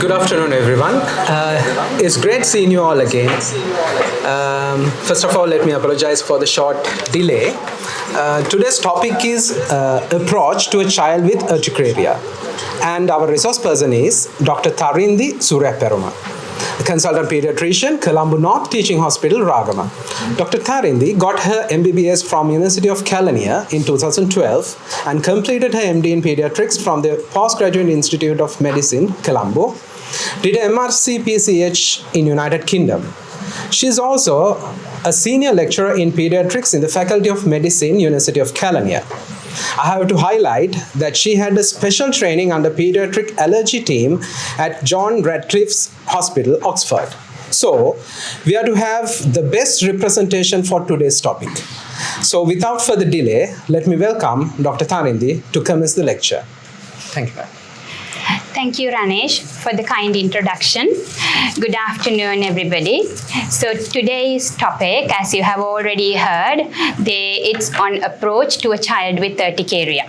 Good afternoon, everyone. It's great seeing you all again. First of all, let me apologize for the short delay. Today's topic is approach to a child with urticaria. And our resource person is Dr. Tharindi Suriapperuma, consultant pediatrician, Colombo North Teaching Hospital, Ragama. Dr. Tharindi got her MBBS from University of Kelaniya in 2012 and completed her MD in Paediatrics from the Postgraduate Institute of Medicine, Colombo. Did a MRC PCH in United Kingdom. She is also a senior lecturer in Paediatrics in the Faculty of Medicine, University of Kelaniya. I have to highlight that she had a special training under pediatric allergy team at John Radcliffe's Hospital, Oxford. So, we are to have the best representation for today's topic. So, without further delay, let me welcome Dr. Tharindi to commence the lecture. Thank you. Thank you, Ranesh, for the kind introduction. Good afternoon, everybody. So today's topic, as you have already heard, it's on approach to a child with urticaria.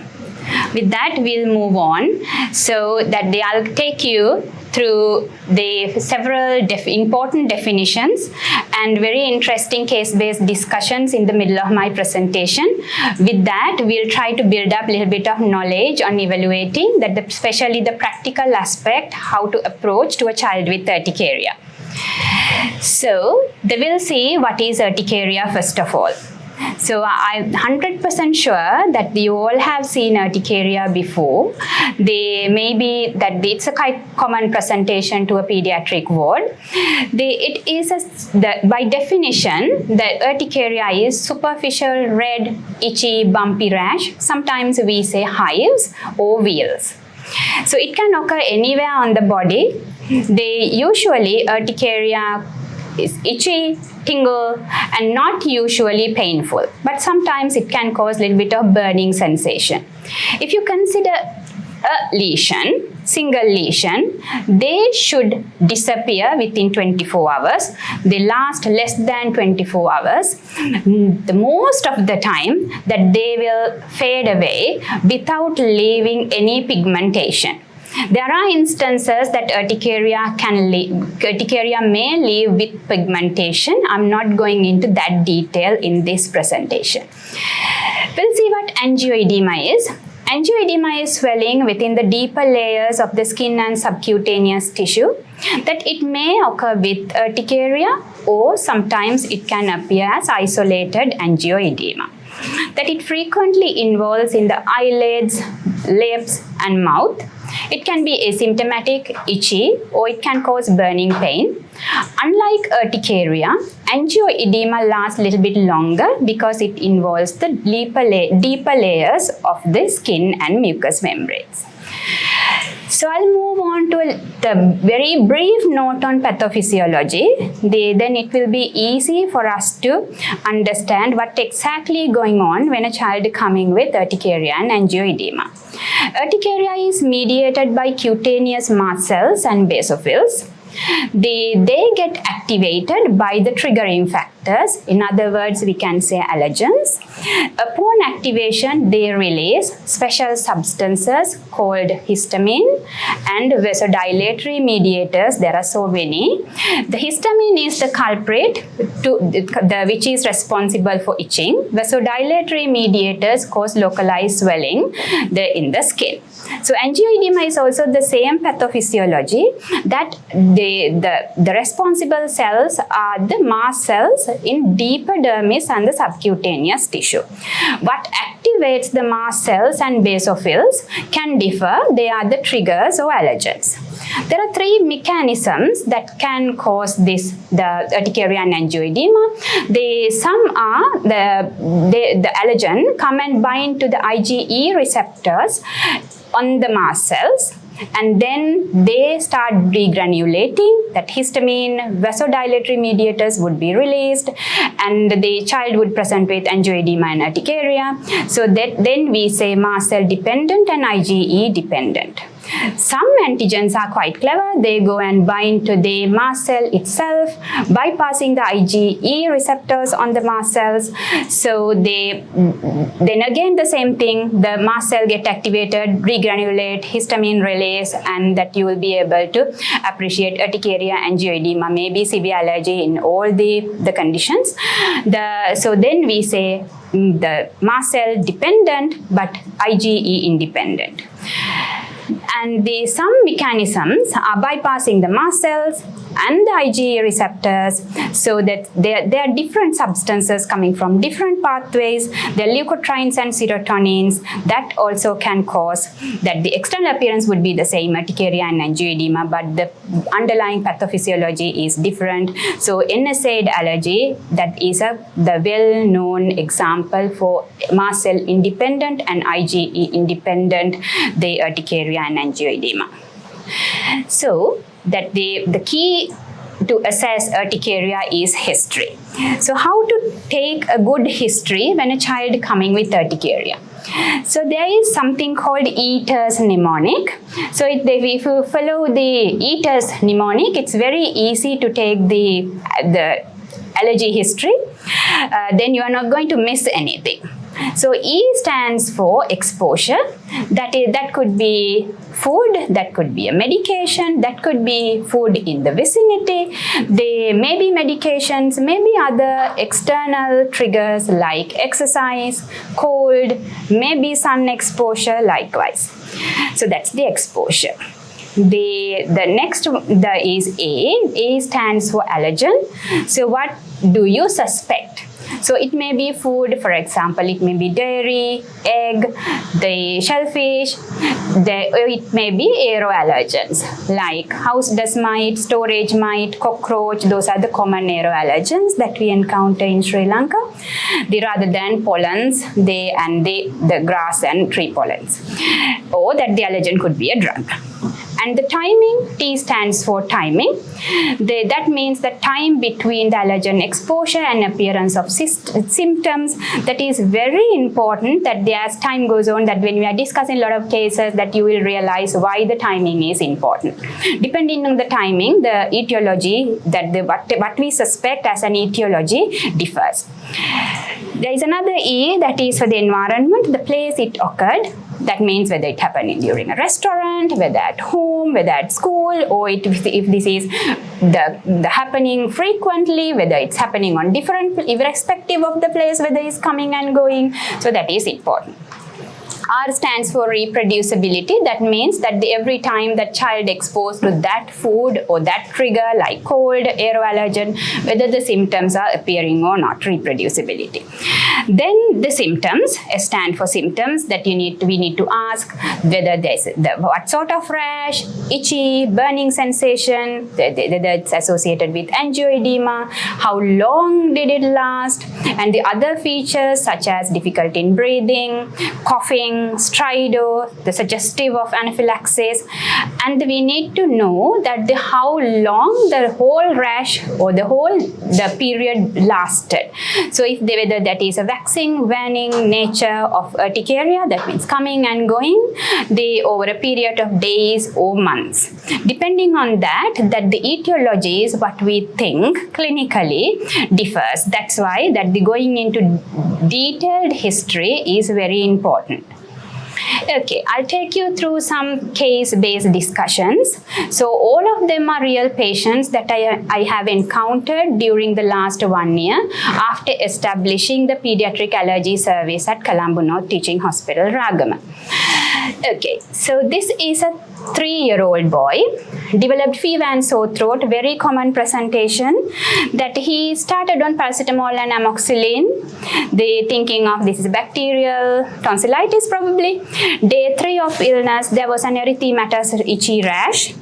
With that, we'll move on. So that I'll take you through the several important definitions and very interesting case-based discussions in the middle of my presentation. With that, we'll try to build up a little bit of knowledge on evaluating that, especially the practical aspect, how to approach to a child with urticaria. So, we'll see what is urticaria first of all. So I'm 100% sure that you all have seen urticaria before. Maybe that it's a quite common presentation to a pediatric ward. By definition, the urticaria is superficial red, itchy, bumpy rash. Sometimes we say hives or wheals. So it can occur anywhere on the body. Usually urticaria is itchy, tingle, and not usually painful, but sometimes it can cause a little bit of burning sensation. If you consider a lesion, single lesion, they should disappear within 24 hours. They last less than 24 hours. The most of the time that they will fade away without leaving any pigmentation. There are instances that urticaria may leave with pigmentation. I'm not going into that detail in this presentation. We'll see what angioedema is. Angioedema is swelling within the deeper layers of the skin and subcutaneous tissue. That it may occur with urticaria, or sometimes it can appear as isolated angioedema. That it frequently involves in the eyelids, lips, and mouth. It can be asymptomatic, itchy, or it can cause burning pain. Unlike urticaria, angioedema lasts a little bit longer because it involves the deeper layers of the skin and mucous membranes. So I'll move on to the very brief note on pathophysiology. Then it will be easy for us to understand what exactly going on when a child is coming with urticaria and angioedema. Urticaria is mediated by cutaneous mast cells and basophils. They get activated by the triggering factors. In other words, we can say allergens. Upon activation, they release special substances called histamine and vasodilatory mediators. There are so many. The histamine is the culprit which is responsible for itching. Vasodilatory mediators cause localized swelling in the skin. So angioedema is also the same pathophysiology, that the responsible cells are the mast cells in deeper dermis and the subcutaneous tissue. What activates the mast cells and basophils can differ. They are the triggers or allergens. There are three mechanisms that can cause the urticaria and angioedema. Some are the allergen come and bind to the IgE receptors on the mast cells, and then they start degranulating. That histamine, vasodilatory mediators would be released, and the child would present with angioedema and urticaria. So then we say mast cell dependent and IgE dependent. Some antigens are quite clever. They go and bind to the mast cell itself, bypassing the IgE receptors on the mast cells. So then again the same thing, the mast cell get activated, granulate, histamine release, and that you will be able to appreciate urticaria, angioedema, maybe severe allergy in all the conditions. So then we say the mast cell dependent but IgE independent. And some mechanisms are bypassing the mast cells and the IgE receptors, so that there are different substances coming from different pathways. The leukotrienes and serotonins that also can cause that the external appearance would be the same, urticaria and angioedema, but the underlying pathophysiology is different. So NSAID allergy, that is the well-known example for mast cell independent and IgE independent, the urticaria and angioedema. So that the key to assess urticaria is history. So how to take a good history when a child coming with urticaria? So there is something called Eater's mnemonic. So if you follow the Eater's mnemonic, it's very easy to take the allergy history. Then you are not going to miss anything. So E stands for exposure. That could be food, that could be a medication, that could be food in the vicinity. There may be medications, maybe other external triggers like exercise, cold, maybe sun exposure likewise. So that's the exposure. The next is A. A stands for allergen. So what do you suspect? So it may be food, for example, it may be dairy, egg, the shellfish. It may be aeroallergens like house dust mite, storage mite, cockroach. Those are the common aeroallergens that we encounter in Sri Lanka. Rather than pollens, the grass and tree pollens. Or that the allergen could be a drug. And the timing, T stands for timing. That means the time between the allergen exposure and appearance of symptoms. That is very important, that as time goes on, that when we are discussing a lot of cases, that you will realize why the timing is important. Depending on the timing, the etiology, what we suspect as an etiology differs. There is another E, that is for the environment, the place it occurred. That means whether it happened during a restaurant, whether at home, whether at school, or if this is the happening frequently, whether it's happening on different, irrespective of the place, whether it's coming and going. So that is important. R stands for reproducibility. That means that every time that child exposed to that food or that trigger like cold, aeroallergen, whether the symptoms are appearing or not, reproducibility. Then the symptoms, S stand for symptoms, that we need to ask whether there's what sort of rash, itchy, burning sensation, whether it's associated with angioedema, how long did it last, and the other features such as difficulty in breathing, coughing, stridor, the suggestive of anaphylaxis. And we need to know that how long the whole rash or the period lasted. So whether that is a waxing, waning nature of urticaria, that means coming and going, over a period of days or months. Depending on that the etiology is what we think clinically differs. That's why that the going into detailed history is very important. Okay, I'll take you through some case-based discussions. So all of them are real patients that I have encountered during the last 1 year after establishing the pediatric allergy service at Colombo North Teaching Hospital, Ragama. Okay, so this is a 3-year-old boy, developed fever and sore throat, very common presentation, that he started on paracetamol and amoxicillin. They thinking of this is bacterial tonsillitis probably. Day 3 of illness, there was an erythematous itchy rash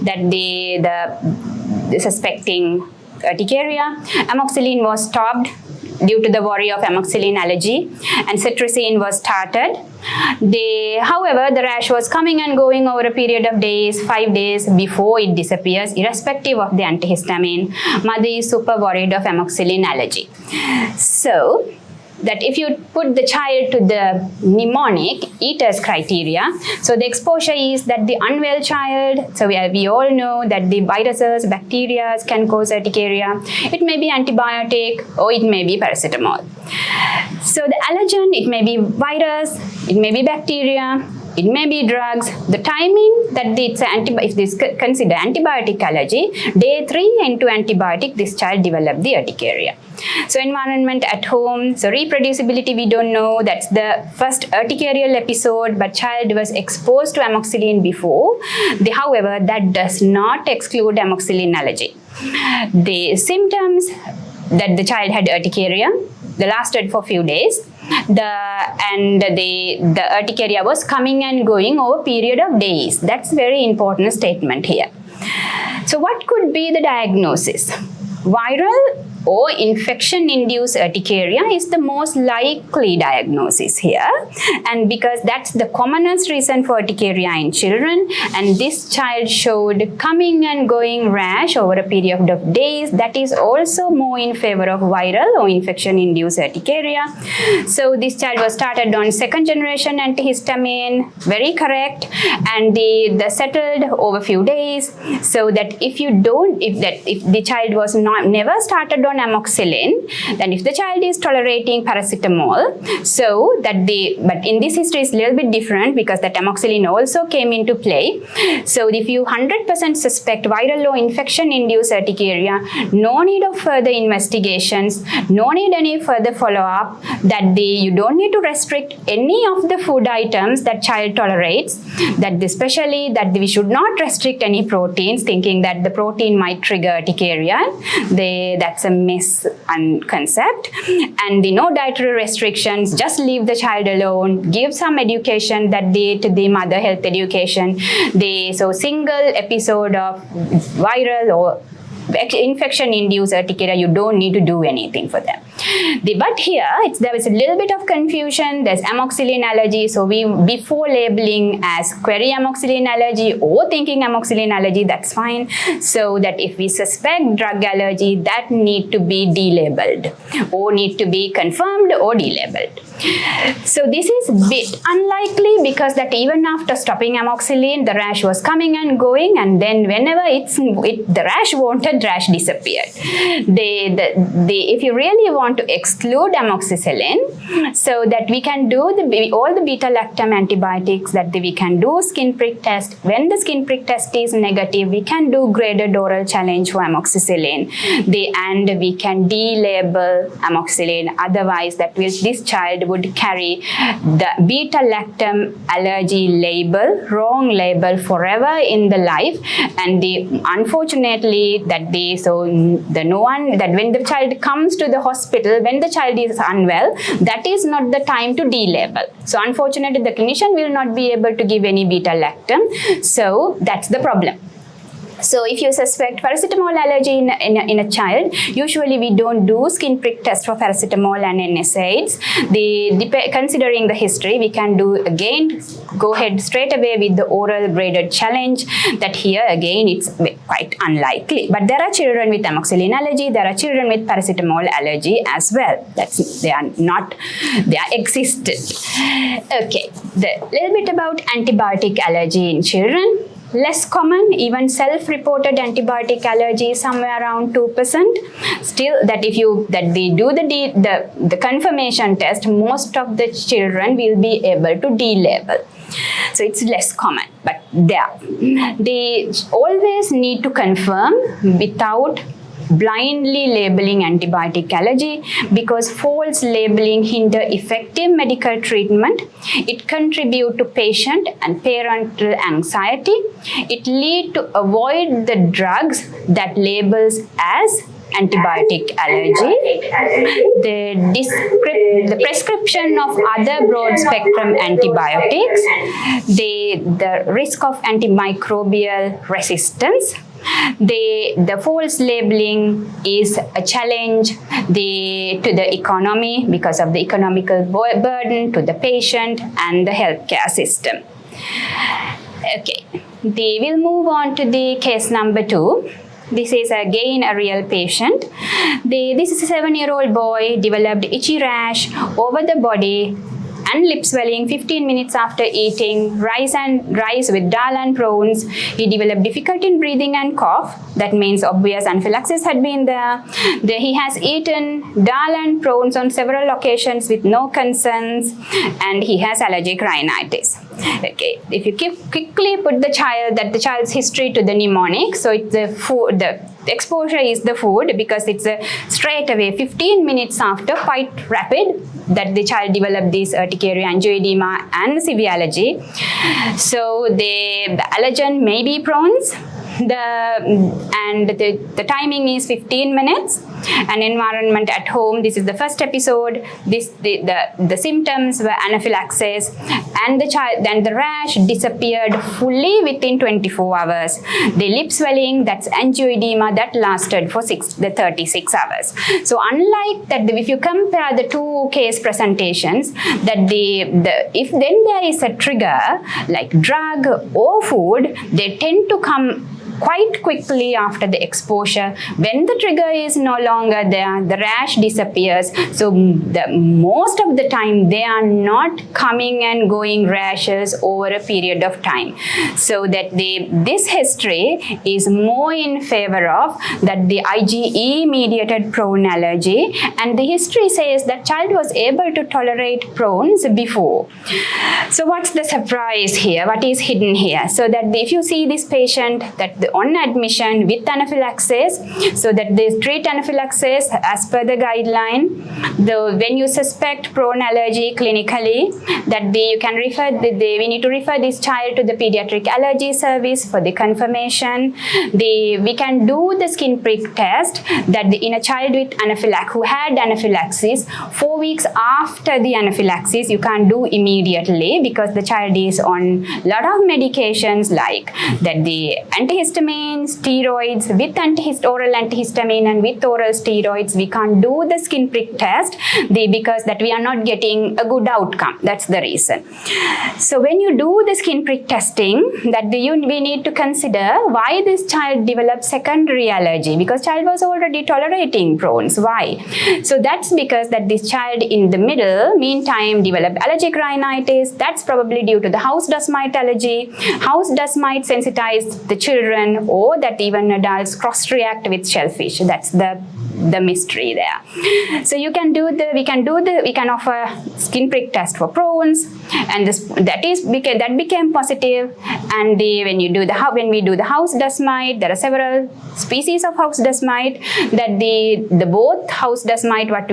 that the suspecting urticaria. Amoxicillin was stopped due to the worry of amoxicillin allergy, and cetirizine was started. However, the rash was coming and going over a period of days, 5 days before it disappears, irrespective of the antihistamine. Mother is super worried of amoxicillin allergy. So that if you put the child to the mnemonic Eater's criteria, so the exposure is that the unwell child, so we all know that the viruses, bacteria can cause urticaria. It may be antibiotic or it may be paracetamol. So the allergen, it may be virus, it may be bacteria, it may be drugs. The timing that if this consider antibiotic allergy, day 3 into antibiotic, this child developed the urticaria. So environment at home, so reproducibility we don't know, that's the first urticarial episode, but child was exposed to amoxicillin before. However, that does not exclude amoxicillin allergy. The symptoms that the child had urticaria, they lasted for a few days. The urticaria was coming and going over a period of days. That's very important statement here. So what could be the diagnosis? Viral or infection-induced urticaria is the most likely diagnosis here, and because that's the commonest reason for urticaria in children, and this child showed coming and going rash over a period of days, that is also more in favor of viral or infection-induced urticaria. So this child was started on second generation antihistamine, very correct, and they settled over a few days. So that if the child was never started on amoxicillin, then if the child is tolerating paracetamol, so that but in this history is a little bit different because that amoxicillin also came into play. So if you 100% suspect viral or infection-induced urticaria, no need of further investigations, no need any further follow-up, you don't need to restrict any of the food items that child tolerates, especially that we should not restrict any proteins, thinking that the protein might trigger urticaria. That's a misconcept. And no dietary restrictions, just leave the child alone, give some education to the mother health education. So single episode of viral or infection-induced urticaria, you don't need to do anything for them. But here, there was a little bit of confusion. There's amoxicillin allergy. So before labeling as query amoxicillin allergy or thinking amoxicillin allergy, that's fine. So that if we suspect drug allergy, that need to be delabeled or need to be confirmed or delabeled. So this is a bit unlikely because that even after stopping amoxicillin, the rash was coming and going, and then whenever the rash wanted, rash disappeared. If you really want to exclude amoxicillin, so that we can do all the beta-lactam antibiotics, that we can do skin prick test. When the skin prick test is negative, we can do graded oral challenge for amoxicillin. And we can delabel amoxicillin. Otherwise, this child would carry the beta-lactam allergy label, wrong label forever in the life. And unfortunately, when the child comes to the hospital, when the child is unwell, that is not the time to delabel. So unfortunately, the clinician will not be able to give any beta-lactam. So that's the problem. So if you suspect paracetamol allergy in a child, usually we don't do skin prick test for paracetamol and NSAIDs. Considering the history, we can go ahead straight away with the oral graded challenge. That here again, it's quite unlikely. But there are children with amoxicillin allergy, there are children with paracetamol allergy as well. They are existent. Okay, a little bit about antibiotic allergy in children. Less common, even self-reported antibiotic allergy somewhere around 2%. Still, that we do the confirmation test, most of the children will be able to delabel. So it's less common, but they always need to confirm without blindly labeling antibiotic allergy, because false labeling hinder effective medical treatment. It contribute to patient and parental anxiety. It lead to avoid the drugs that labels as antibiotic allergy. The prescription of other broad spectrum antibiotics, the risk of antimicrobial resistance. The false labeling is a challenge to the economy because of the economical burden to the patient and the healthcare system. Okay, we'll move on to the case number 2. This is again a real patient. This is a 7-year-old boy, developed itchy rash over the body and lip swelling 15 minutes after eating rice with dal and prawns. He developed difficulty in breathing and cough. That means obvious anaphylaxis had been there. He has eaten dal and prawns on several occasions with no concerns, and he has allergic rhinitis. Okay, if you quickly put the child's history to the mnemonic, so it's the food, the exposure is the food, because it's straight away 15 minutes after, quite rapid, that the child developed this urticaria, angioedema and severe allergy. So the allergen may be prawns. The timing is 15 minutes. An environment at home. This is the first episode. The symptoms were anaphylaxis, and the rash disappeared fully within 24 hours. The lip swelling, that's angioedema, that lasted for 36 hours. So unlike that, if you compare the two case presentations, that if then there is a trigger like drug or food, they tend to come quite quickly after the exposure. When the trigger is no longer there, the rash disappears. So most of the time they are not coming and going rashes over a period of time. So that this history is more in favor of that the IgE mediated prawn allergy, and the history says that child was able to tolerate prawns before. So what's the surprise here? What is hidden here? So that if you see this patient that on admission with anaphylaxis, so that they treat anaphylaxis as per the guideline. When you suspect prawn allergy clinically, that we need to refer this child to the pediatric allergy service for the confirmation. We can do the skin prick test that in a child with who had anaphylaxis 4 weeks after the anaphylaxis. You can't do immediately because the child is on a lot of medications like that the antihistamines, steroids with oral antihistamine and with oral steroids. We can't do the skin prick test because that we are not getting a good outcome. That's the reason. So when you do the skin prick testing, that we need to consider why this child developed secondary allergy, because child was already tolerating prawns. Why? So that's because that this child in the meantime developed allergic rhinitis. That's probably due to the house dust mite allergy. House dust mite sensitized the children, or that even adults cross-react with shellfish. That's the mystery there. So we can offer skin prick test for prawns, and that became positive. And when we do the house dust mite, there are several species of house dust mite. That the both house dust mite what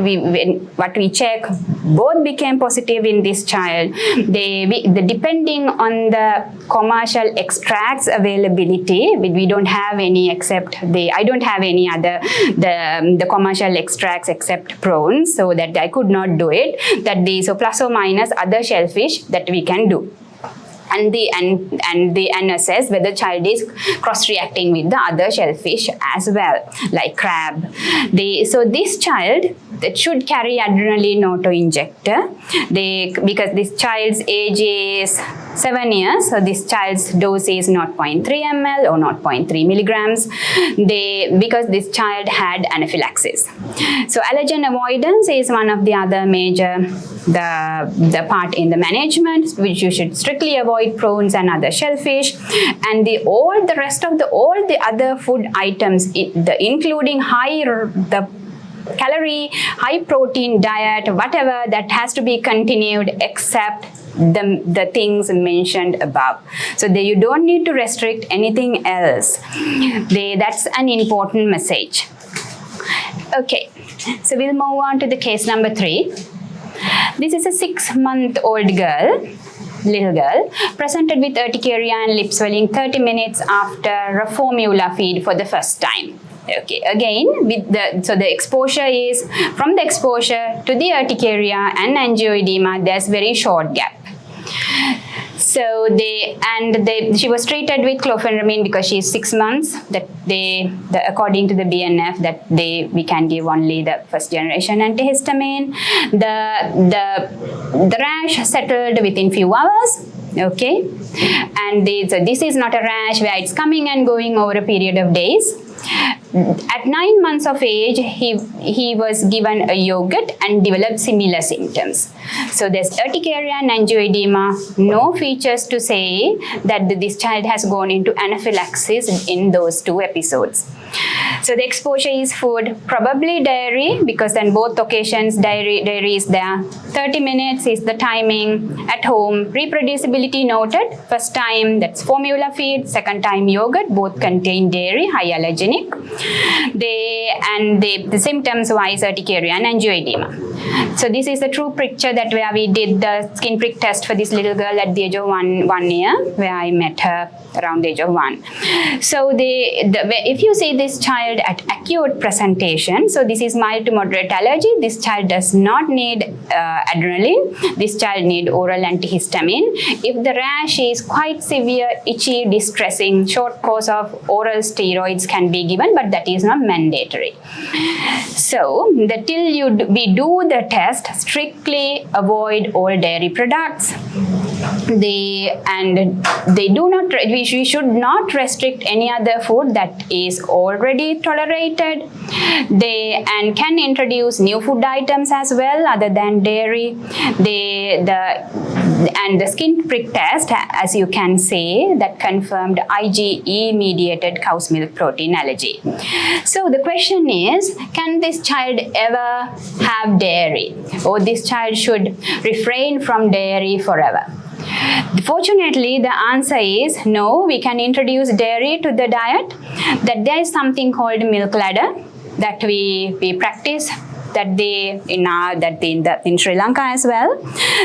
we check, both became positive in this child. Depending on the commercial extracts availability, we don't have any except I don't have any other the commercial extracts except prawns, so that I could not do it. So plus or minus other shellfish that we can do. And assess whether child is cross-reacting with the other shellfish as well, like crab. So this child that should carry adrenaline auto-injector. Because this child's age is 7 years, so this child's dose is 0.3 ml or 0.3 milligrams. Because this child had anaphylaxis. So allergen avoidance is one of the other major the part in the management, which you should strictly avoid prawns and other shellfish, and all the other food items, including the calorie, high protein diet, whatever, that has to be continued except the things mentioned above. So you don't need to restrict anything else. That's an important message. Okay, so we'll move on to the case number 3. This is a 6-month-old little girl, presented with urticaria and lip swelling 30 minutes after a formula feed for the first time. Okay, again, so the exposure is, from the exposure to the urticaria and angioedema, there's very short gap. So she was treated with chlorpheniramine because she is 6 months. According to the BNF, we can give only the first generation antihistamine. The rash settled within few hours. Okay, and so this is not a rash where it's coming and going over a period of days. at 9 months of age, he was given a yogurt and developed similar symptoms. So there's urticaria and angioedema, no features to say that this child has gone into anaphylaxis in those 2 episodes. So the exposure is food, probably dairy, because then both occasions dairy is there. 30 minutes is the timing. At home, reproducibility noted. First time that's formula feed, second time yogurt, both contain dairy, hyaluronic. The symptoms wise urticaria and angioedema. So this is the true picture that where we did the skin prick test for this little girl at the age of one year, where I met her around the age of 1. So if you see this child at acute presentation, so this is mild to moderate allergy, this child does not need adrenaline, this child need oral antihistamine. If the rash is quite severe, itchy, distressing, short course of oral steroids can be given, but that is not mandatory. So till we do the test, strictly avoid all dairy products. We should not restrict any other food that is already tolerated. And can introduce new food items as well other than dairy. And the skin prick test, as you can say, that confirmed IgE mediated cow's milk protein allergy. So the question is, can this child ever have dairy, or this child should refrain from dairy forever? Fortunately, the answer is no. We can introduce dairy to the diet. That there is something called milk ladder that we practice. In Sri Lanka as well.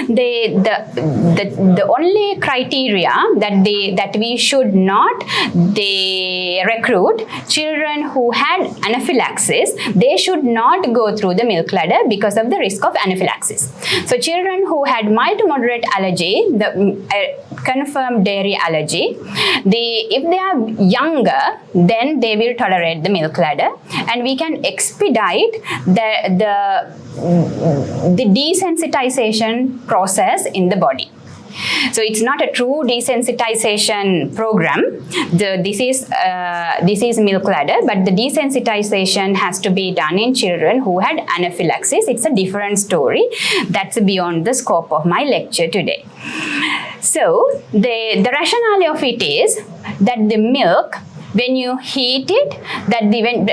The only criteria that we should not recruit children who had anaphylaxis, they should not go through the milk ladder because of the risk of anaphylaxis. So children who had mild to moderate allergy, confirmed dairy allergy, if they are younger, then they will tolerate the milk ladder, and we can expedite the desensitization process in the body. So it's not a true desensitization program. This is milk ladder, but the desensitization has to be done in children who had anaphylaxis. It's a different story. That's beyond the scope of my lecture today. So the rationale of it is that the milk, when you heat it,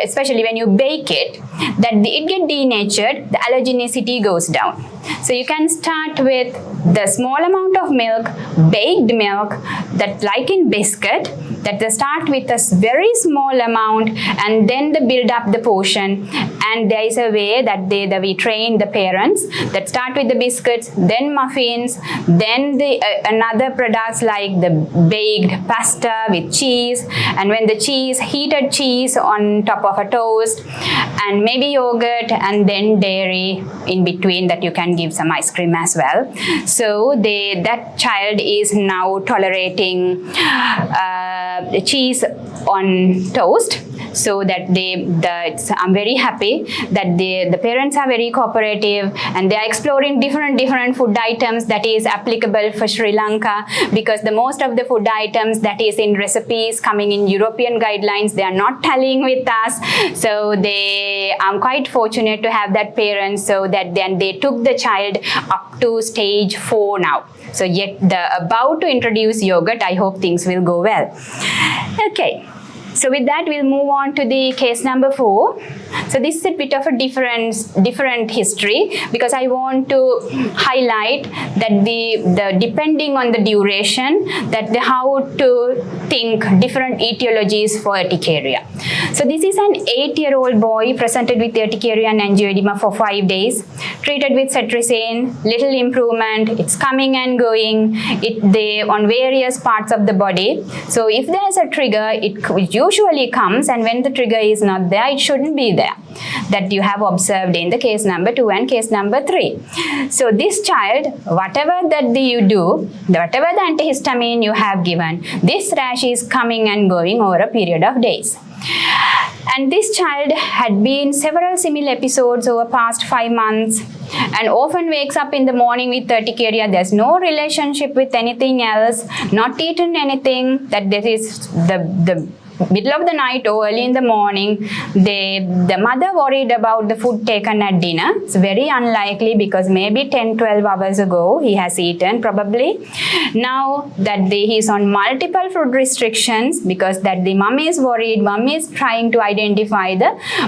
especially when you bake it, it gets denatured, the allergenicity goes down. So you can start with the small amount of milk, baked milk, that like in biscuit, that they start with a very small amount and then they build up the portion. And there is a way that we train the parents that start with the biscuits, then muffins, then another products like the baked pasta with cheese, and when the heated cheese on top of a toast, and maybe yogurt, and then dairy in between, that you can give some ice cream as well. So that child is now tolerating cheese on toast. So that I'm very happy that the parents are very cooperative, and they are exploring different food items that is applicable for Sri Lanka, because the most of the food items that is in recipes coming in European guidelines, they are not tallying with us. So I'm quite fortunate to have that parents, so that then they took the child up to stage 4 now. So yet about to introduce yogurt, I hope things will go well. Okay. So with that, we'll move on to the case number 4. So this is a bit of a different history, because I want to highlight that depending on the duration, how to think different etiologies for urticaria. So this is an 8-year-old boy presented with urticaria and angioedema for 5 days, treated with cetirizine, little improvement, it's coming and going, on various parts of the body. So if there's a trigger, it usually comes, and when the trigger is not there, it shouldn't be there. That you have observed in the case number 2 and case number 3. So this child, whatever that you do, whatever the antihistamine you have given, this rash is coming and going over a period of days. And this child had been several similar episodes over past 5 months, and often wakes up in the morning with urticaria. There's no relationship with anything else, not eaten anything, that there is the middle of the night or early in the morning, the mother worried about the food taken at dinner. It's very unlikely because maybe 10-12 hours ago he has eaten probably. Now that he is on multiple food restrictions because that the mum is worried, mum is trying to identify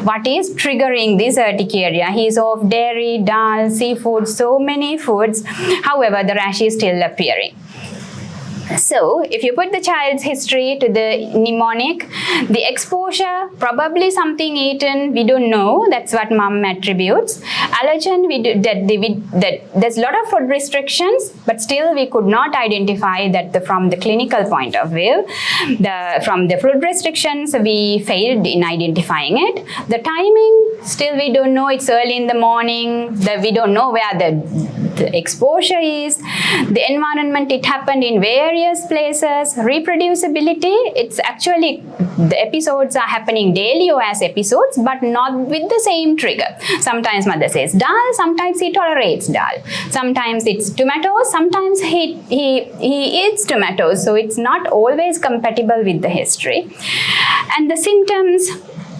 what is triggering this urticaria. He is off dairy, dal, seafood, so many foods. However, the rash is still appearing. So, if you put the child's history to the mnemonic, the exposure, probably something eaten, we don't know, that's what mum attributes. Allergen, there's a lot of food restrictions, but still we could not identify that from the clinical point of view. From the food restrictions, we failed in identifying it. The timing, still we don't know, it's early in the morning, we don't know where the exposure is, the environment, it happened in various places, reproducibility, it's actually, the episodes are happening daily or as episodes, but not with the same trigger. Sometimes mother says dal, sometimes he tolerates dal, sometimes it's tomatoes, sometimes he eats tomatoes, so it's not always compatible with the history. And the symptoms,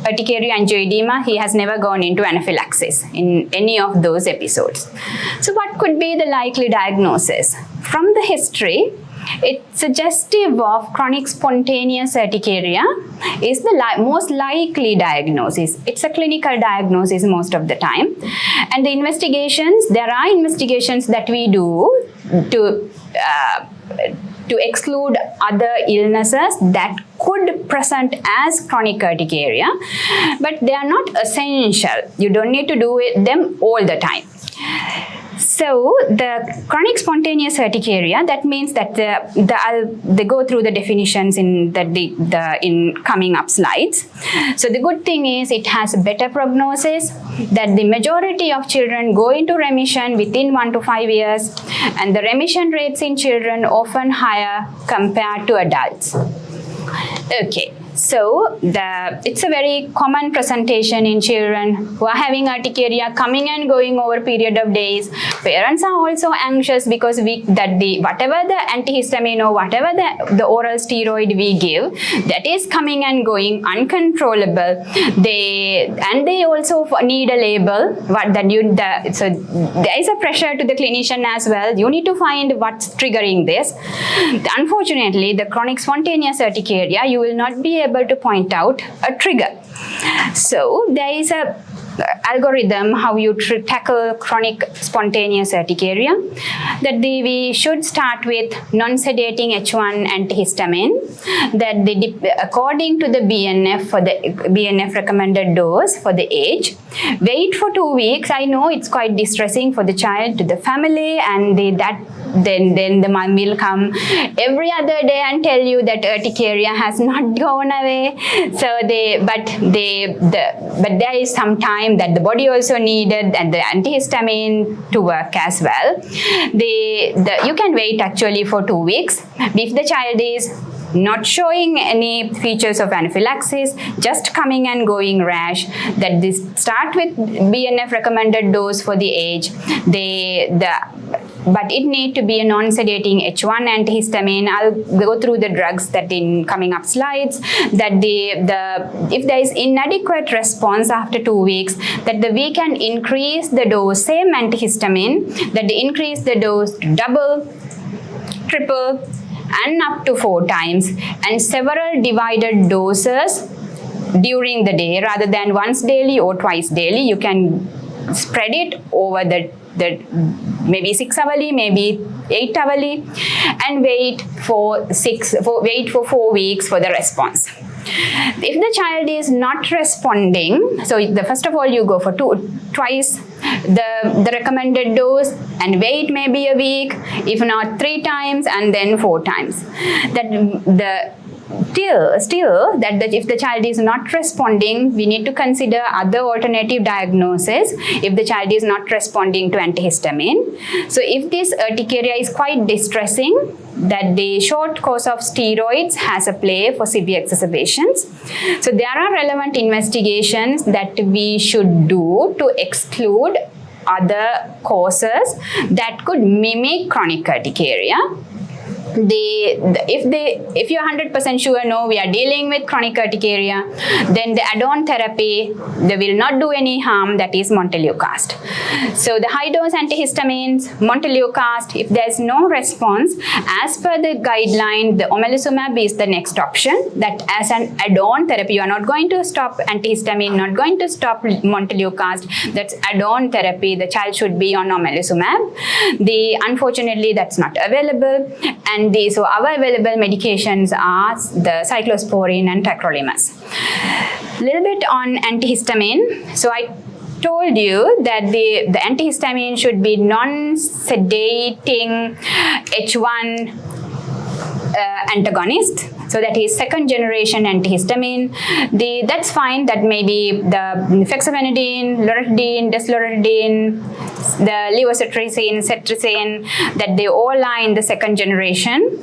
urticaria angioedema, he has never gone into anaphylaxis in any of those episodes. So what could be the likely diagnosis? From the history, it's suggestive of chronic spontaneous urticaria is the most likely diagnosis. It's a clinical diagnosis most of the time. And the investigations, there are investigations that we do to exclude other illnesses that could present as chronic urticaria, but they are not essential. You don't need to do them all the time. So the chronic spontaneous urticaria, that means that they go through the definitions in in coming up slides. So the good thing is it has a better prognosis, that the majority of children go into remission within 1 to 5 years, and the remission rates in children often higher compared to adults. Okay. So it's a very common presentation in children who are having urticaria coming and going over a period of days. Parents are also anxious because whatever the antihistamine or whatever the oral steroid we give, that is coming and going uncontrollable. They also need a label. So there is a pressure to the clinician as well. You need to find what's triggering this. Unfortunately, the chronic spontaneous urticaria, you will not be able to point out a trigger. So there is a algorithm how you tackle chronic spontaneous urticaria, that we should start with non-sedating H1 antihistamine, that according to the BNF, for the BNF recommended dose for the age, wait for 2 weeks. I know it's quite distressing for the child, to the family, and then the mom will come every other day and tell you that urticaria has not gone away. So but there is some time that the body also needed and the antihistamine to work as well. You can wait actually for 2 weeks. If the child is not showing any features of anaphylaxis, just coming and going rash, that this start with BNF recommended dose for the age, but it need to be a non-sedating H1 antihistamine. I'll go through the drugs that in coming up slides, that if there is inadequate response after 2 weeks, that we can increase the dose, same antihistamine, that they increase the dose to double, triple, and up to 4 times, and several divided doses during the day rather than once daily or twice daily. You can spread it over the maybe 6 hourly, maybe 8 hourly, and wait for 4 weeks for the response. If the child is not responding, so first of all you go for twice the recommended dose and wait maybe a week, if not 3 times, and then 4 times. If the child is not responding, we need to consider other alternative diagnosis if the child is not responding to antihistamine. So if this urticaria is quite distressing, that the short course of steroids has a play for severe exacerbations. So there are relevant investigations that we should do to exclude other causes that could mimic chronic urticaria. if you're 100% sure, no, we are dealing with chronic urticaria, then the add-on therapy, they will not do any harm, that is montelukast. So the high-dose antihistamines, montelukast, if there's no response, as per the guideline, the omalizumab is the next option, that as an add-on therapy, you are not going to stop antihistamine, not going to stop montelukast, that's add-on therapy, the child should be on omalizumab. Unfortunately, that's not available, and so our available medications are the cyclosporine and tacrolimus. Little bit on antihistamine. So I told you that the antihistamine should be non-sedating H1 antagonist. So that is second generation antihistamine. That's fine. That may be the fexofenadine, loratadine, desloratadine, the levocetirizine, cetirizine, that they all are in the second generation.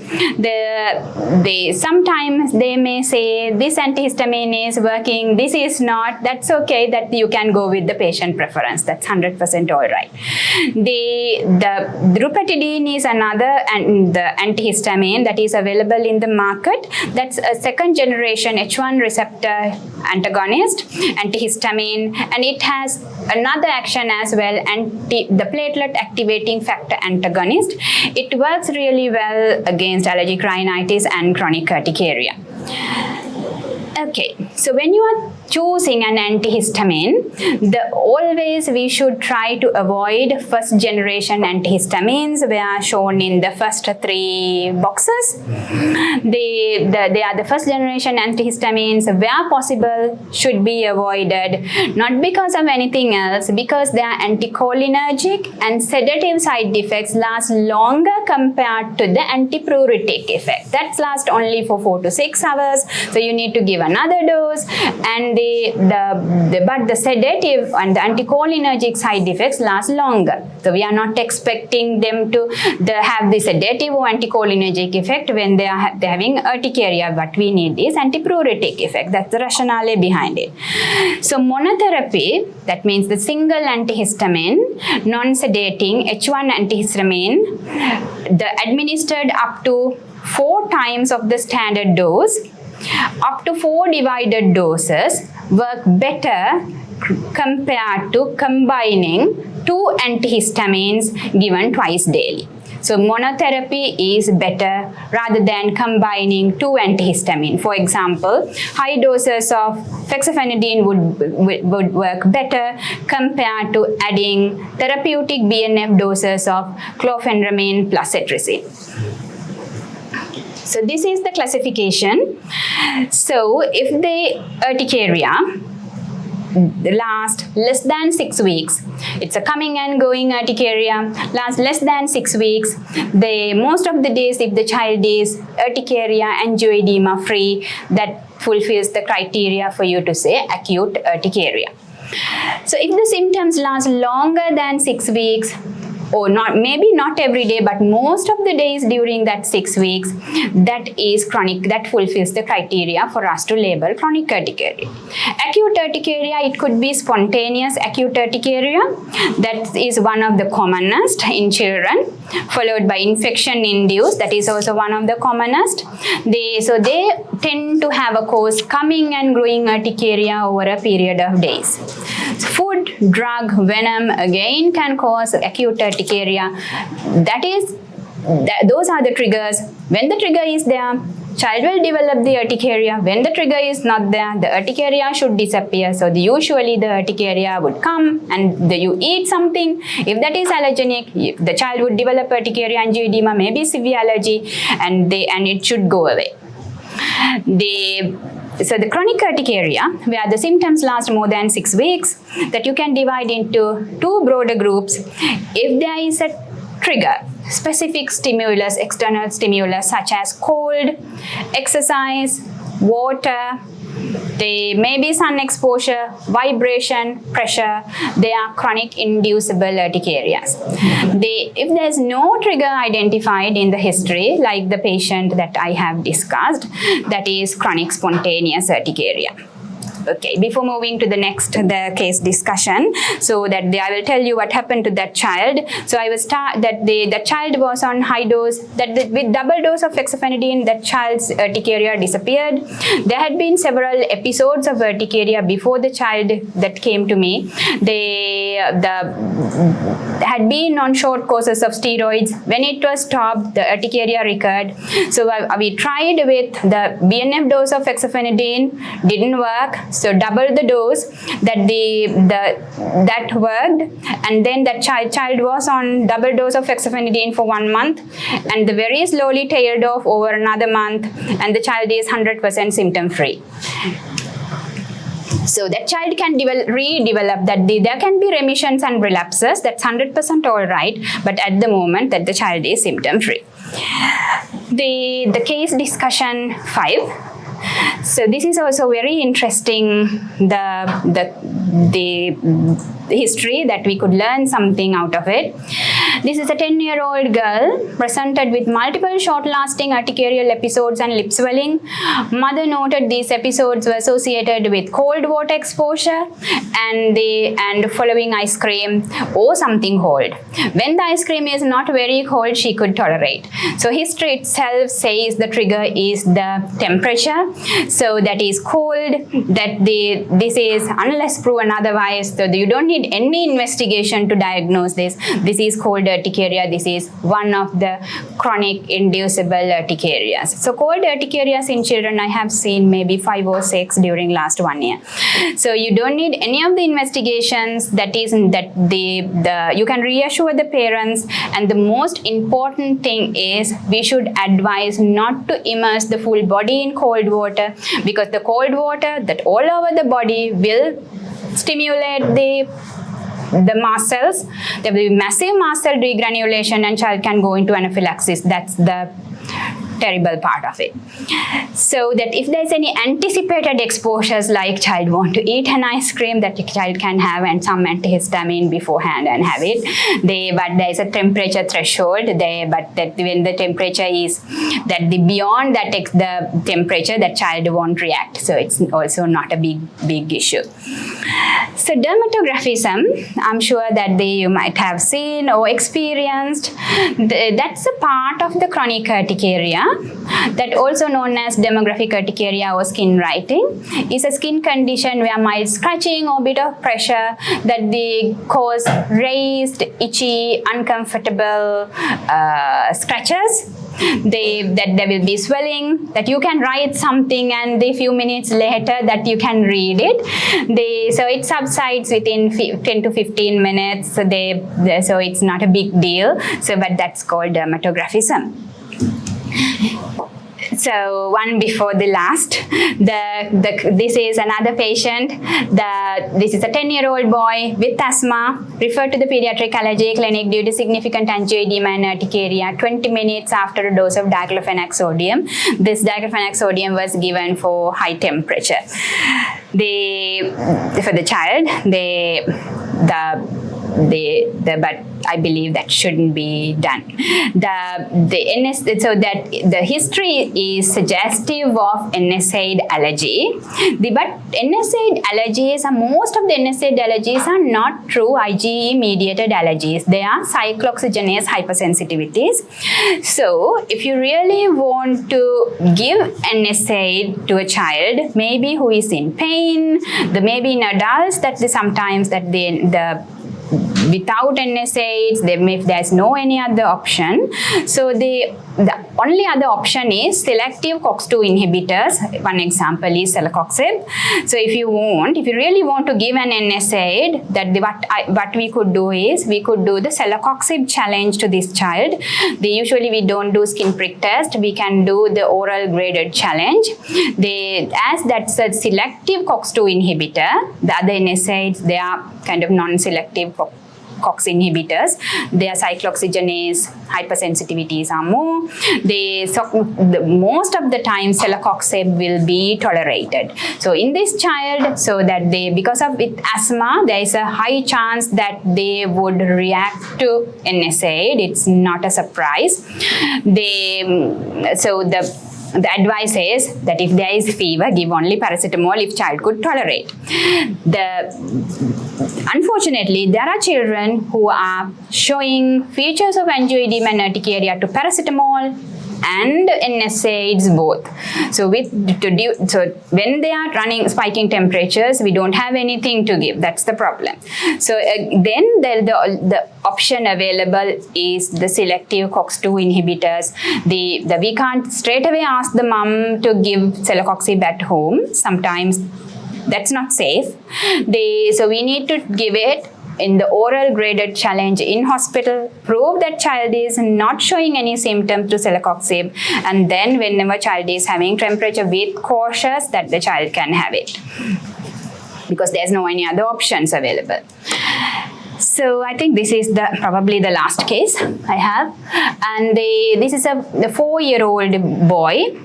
Sometimes they may say this antihistamine is working, this is not. That's okay, that you can go with the patient preference. That's 100% all right. The rupatidine is another the antihistamine that is available in the market. That's a second generation H1 receptor antagonist, antihistamine, and it has another action as well, the platelet activating factor antagonist. It works really well against allergic rhinitis and chronic urticaria. Okay, so when you are choosing an antihistamine, always we should try to avoid first generation antihistamines. They are shown in the first 3 boxes. They are the first generation antihistamines, where possible should be avoided, not because of anything else, because they are anticholinergic and sedative side effects last longer compared to the antipruritic effect. That lasts only for 4 to 6 hours, so you need to give another dose, and but the sedative and the anticholinergic side effects last longer. So we are not expecting them to have the sedative or anticholinergic effect when they're having urticaria. What we need is antipruritic effect. That's the rationale behind it. So monotherapy, that means the single antihistamine, non-sedating H1 antihistamine, administered up to 4 times of the standard dose, up to 4 divided doses, work better compared to combining 2 antihistamines given twice daily. So monotherapy is better rather than combining 2 antihistamine. For example, high doses of fexofenadine would work better compared to adding therapeutic BNF doses of chlorpheniramine plus cetirizine. So this is the classification. So if the urticaria last less than 6 weeks, it's a coming and going urticaria, lasts less than 6 weeks, most of the days if the child is urticaria angioedema free, that fulfills the criteria for you to say acute urticaria. So if the symptoms last longer than 6 weeks, or maybe not every day, but most of the days during that 6 weeks, that is chronic, that fulfills the criteria for us to label chronic urticaria. Acute urticaria, it could be spontaneous acute urticaria. That is one of the commonest in children, followed by infection-induced, that is also one of the commonest. They tend to have a course coming and growing urticaria over a period of days. Food, drug, venom again can cause acute urticaria. Those are the triggers. When the trigger is there, child will develop the urticaria. When the trigger is not there, the urticaria should disappear. So usually the urticaria would come and you eat something. If that is allergenic, the child would develop urticaria angioedema, maybe severe allergy, and it should go away. So the chronic urticaria, where the symptoms last more than 6 weeks, that you can divide into 2 broader groups. If there is a trigger, specific stimulus, external stimulus such as cold, exercise, water, there may be sun exposure, vibration, pressure, they are chronic inducible urticarias. If there is no trigger identified in the history, like the patient that I have discussed, that is chronic spontaneous urticaria. Okay, before moving to the case discussion, so that I will tell you what happened to that child. So I was the child was on high dose, with double dose of fexofenadine, that child's urticaria disappeared. There had been several episodes of urticaria before the child that came to me. They had been on short courses of steroids. When it was stopped, the urticaria recurred. So we tried with the BNF dose of fexofenadine, didn't work. So double the dose, that worked, and then that child was on double dose of fexofenadine for 1 month, and the very slowly tailed off over another month, and the child is 100% symptom free. So that child can redevelop that. There can be remissions and relapses. That's 100% all right. But at the moment that the child is symptom free. The case discussion 5. So this is also very interesting, the history, that we could learn something out of it. This is a 10-year-old girl presented with multiple short-lasting urticarial episodes and lip swelling. Mother noted these episodes were associated with cold water exposure and following ice cream or something cold. When the ice cream is not very cold, she could tolerate. So history itself says the trigger is the temperature. So that is cold, this is, unless proven otherwise, so you don't need any investigation to diagnose this. This is cold urticaria. This is one of the chronic inducible urticarias. So cold urticarias in children, I have seen maybe 5 or 6 during last 1 year. So you don't need any of the investigations. You can reassure the parents, and the most important thing is we should advise not to immerse the full body in cold water, because the cold water that all over the body will stimulate the mast cells. There will be massive mast cell degranulation, and child can go into anaphylaxis. That's the terrible part of it. So that if there's any anticipated exposures, like child want to eat an ice cream, that the child can have and some antihistamine beforehand and have it. But there is a temperature threshold there, but that when the temperature is beyond that the temperature, that child won't react. So it's also not a big issue. So dermatographism, I'm sure that you might have seen or experienced. That's a part of the chronic urticaria, that also known as dermographic urticaria or skin writing, is a skin condition where mild scratching or bit of pressure that they cause raised, itchy, uncomfortable scratches. That there will be swelling, that you can write something and a few minutes later that you can read it. So it subsides within 10 to 15 minutes. So it's not a big deal. So but that's called dermatographism. So one before the last, this is another patient. This is a 10-year-old boy with asthma, referred to the pediatric allergy clinic due to significant angioedema and urticaria 20 minutes after a dose of diclofenac sodium. This diclofenac sodium was given for high temperature. For the child, but I believe that shouldn't be done. So that the history is suggestive of NSAID allergy. But NSAID allergies, most of the NSAID allergies are not true IgE mediated allergies. They are cyclooxygenase hypersensitivities. So if you really want to give NSAID to a child, maybe who is in pain, maybe in adults, sometimes without NSAIDs, if there's no any other option. So the only other option is selective COX-2 inhibitors. One example is celecoxib. So if you really want to give an NSAID, what we could do is we could do the celecoxib challenge to this child. Usually we don't do skin prick test. We can do the oral graded challenge. As that's a selective COX-2 inhibitor, the other NSAIDs, they are kind of non-selective COX inhibitors. Their cyclooxygenase hypersensitivities are more. Most of the time celecoxib will be tolerated. So in this child, because of asthma, there is a high chance that they would react to NSAID. It's not a surprise. the advice is that if there is fever, give only paracetamol if child could tolerate. Unfortunately, there are children who are showing features of angioedema and urticaria to paracetamol and NSAIDs both. So when they are spiking temperatures, we don't have anything to give. That's the problem. So then the option available is the selective COX-2 inhibitors. We can't straight away ask the mom to give celecoxib at home. Sometimes that's not safe. So we need to give it in the oral graded challenge in hospital, prove that child is not showing any symptoms to celecoxib, and then whenever child is having temperature with cautious, that the child can have it, because there's no any other options available. So I think this is probably the last case I have, and this is the 4-year-old boy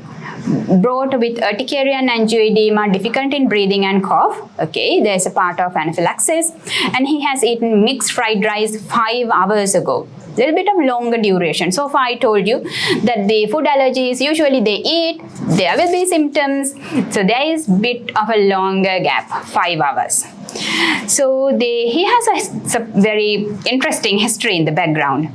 brought with urticaria and angioedema, difficult in breathing and cough. Okay, there's a part of anaphylaxis, and he has eaten mixed fried rice 5 hours ago. Little bit of longer duration. So far I told you that the food allergies, usually they eat, there will be symptoms. So there is bit of a longer gap, 5 hours. So he has a very interesting history in the background.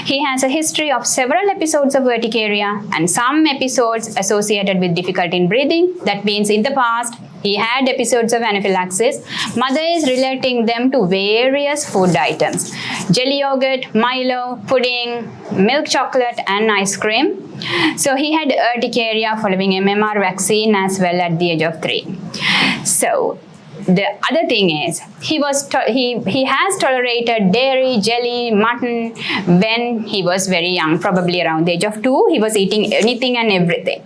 He has a history of several episodes of urticaria and some episodes associated with difficulty in breathing. That means in the past he had episodes of anaphylaxis. Mother is relating them to various food items: jelly yogurt, Milo, pudding, milk chocolate and ice cream. So he had urticaria following MMR vaccine as well at the age of 3. So the other thing is he has tolerated dairy, jelly, mutton when he was very young, probably around the age of 2. He was eating anything and everything.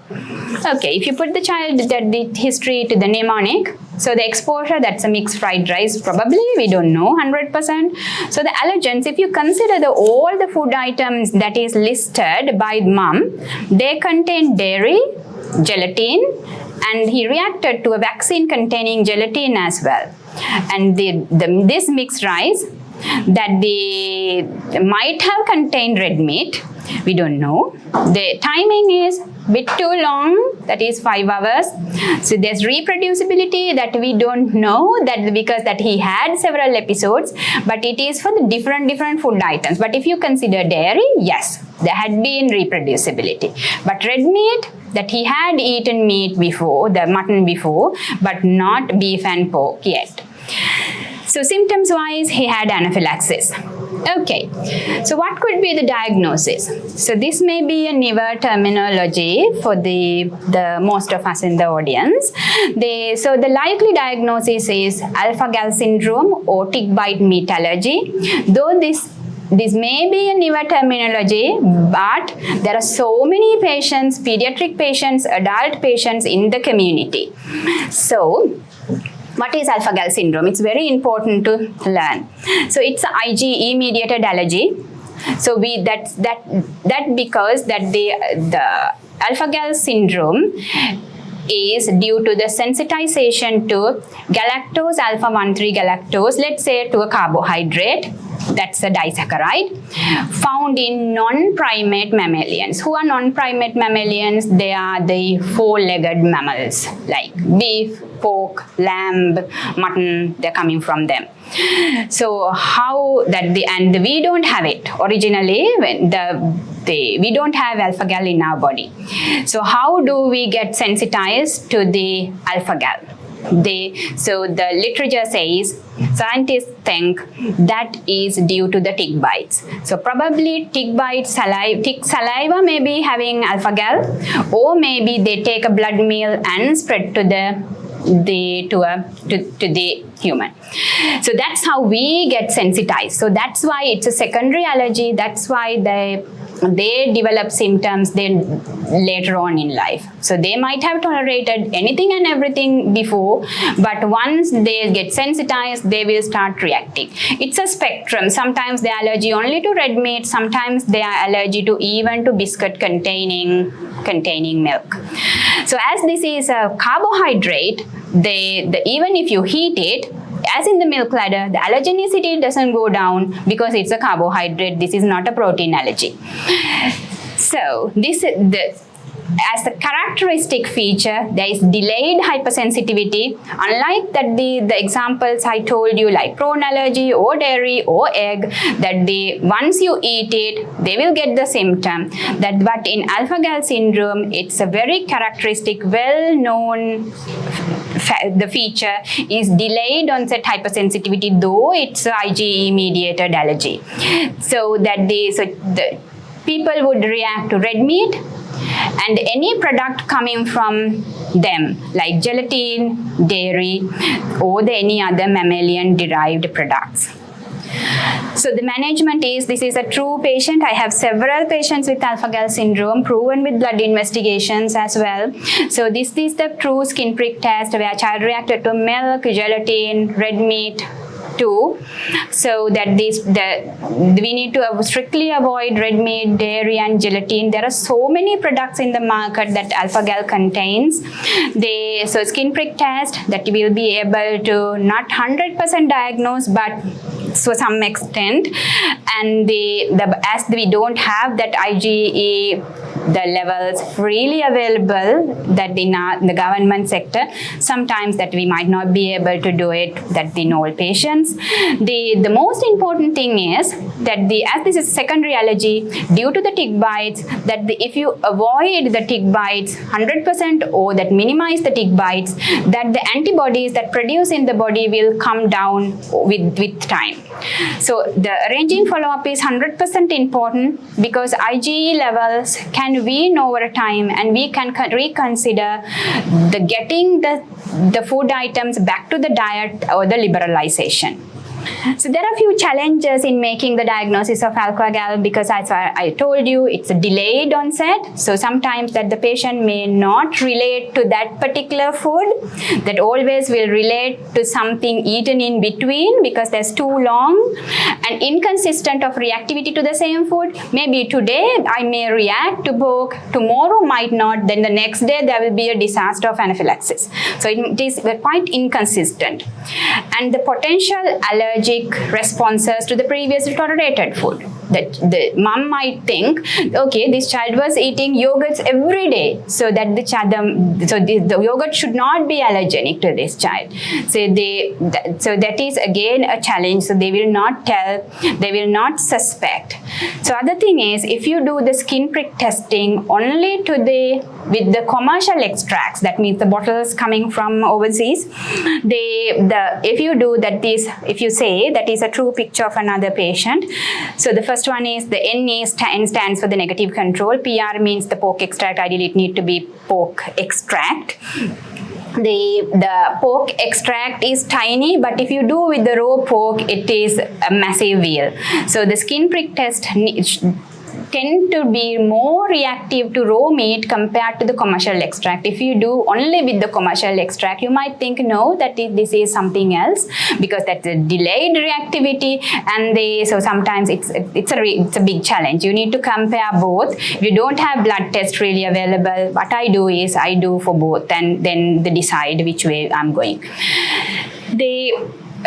Okay, if you put the child the history to the mnemonic, so the exposure, that's a mixed fried rice, probably, we don't know 100%. So the allergens, if you consider all the food items that is listed by mom, they contain dairy, gelatin, and he reacted to a vaccine containing gelatin as well. And this mixed rice that might have contained red meat, we don't know. The timing is bit too long, that is 5 hours. So there's reproducibility that we don't know, that because that he had several episodes, but it is for the different food items. But if you consider dairy, yes, there had been reproducibility. But red meat, that he had eaten meat before, the mutton before, but not beef and pork yet. So symptoms wise, he had anaphylaxis. Okay, so what could be the diagnosis? So this may be a newer terminology for the most of us in the audience. So the likely diagnosis is alpha-gal syndrome or tick bite meat allergy. Though this may be a newer terminology, but there are so many patients, pediatric patients, adult patients in the community. So what is alpha-gal syndrome? It's very important to learn. So it's an IgE mediated allergy. So that because that the alpha-gal syndrome is due to the sensitization to galactose, alpha-1,3 galactose, let's say to a carbohydrate, that's a disaccharide, found in non-primate mammalians. Who are non-primate mammalians? They are the 4-legged mammals like beef, pork, lamb, mutton, they're coming from them. So how that and we don't have it originally, we don't have alpha-gal in our body. So how do we get sensitized to the alpha-gal? So the literature says, scientists think that is due to the tick bites. So probably tick saliva may be having alpha-gal, or maybe they take a blood meal and spread to the human. So that's how we get sensitized. So that's why it's a secondary allergy. That's why they develop symptoms then later on in life. So they might have tolerated anything and everything before, but once they get sensitized, they will start reacting. It's a spectrum. Sometimes they are allergy only to red meat. Sometimes they are allergy to even to biscuit containing milk. So as this is a carbohydrate, even if you heat it, as in the milk ladder, the allergenicity doesn't go down because it's a carbohydrate. This is not a protein allergy. So as a characteristic feature, there is delayed hypersensitivity. Unlike that the examples I told you, like prawn allergy or dairy or egg, that once you eat it, they will get the symptom. But in alpha-gal syndrome, it's a very characteristic, well-known the feature is delayed onset hypersensitivity, though it's IgE-mediated allergy. So the people would react to red meat and any product coming from them, like gelatin, dairy, or any other mammalian-derived products. So the management is, this is a true patient. I have several patients with alpha-gal syndrome, proven with blood investigations as well. So this is the true skin prick test where child reacted to milk, gelatin, red meat, too. So that we need to strictly avoid red meat, dairy and gelatin. There are so many products in the market that alpha-gal contains. So skin prick test that will be able to not 100% diagnose, but to some extent, and as we don't have that IgE the levels freely available that in the government sector, sometimes that we might not be able to do it that in all patients. The most important thing is that as this is secondary allergy due to the tick bites, that if you avoid the tick bites 100% or that minimize the tick bites, that the antibodies that produce in the body will come down with time. So the arranging follow-up is 100% important because IgE levels can wean over time and we can reconsider getting the food items back to the diet or the liberalization. So there are a few challenges in making the diagnosis of alpha-gal because as I told you, it's a delayed onset. So sometimes that the patient may not relate to that particular food, that always will relate to something eaten in between because there's too long and inconsistent of reactivity to the same food. Maybe today I may react to pork, tomorrow might not, then the next day there will be a disaster of anaphylaxis. So it is quite inconsistent. And the potential allergic responses to the previously tolerated food. That the mom might think, okay, this child was eating yogurts every day, so that the yogurt should not be allergenic to this child. So that is again a challenge. So they will not tell, they will not suspect. So other thing is, if you do the skin prick testing only with the commercial extracts, that means the bottles coming from overseas, if you do that, if you say that is a true picture of another patient. So the first one is the N stands for the negative control. PR means the pork extract. Ideally, it need to be pork extract. The pork extract is tiny, but if you do with the raw pork, it is a massive wheel. So the skin prick test tend to be more reactive to raw meat compared to the commercial extract. If you do only with the commercial extract, you might think, no, that this is something else because that's a delayed reactivity, and so sometimes it's a big challenge. You need to compare both. If you don't have blood test really available, what I do is I do for both, and then they decide which way I'm going.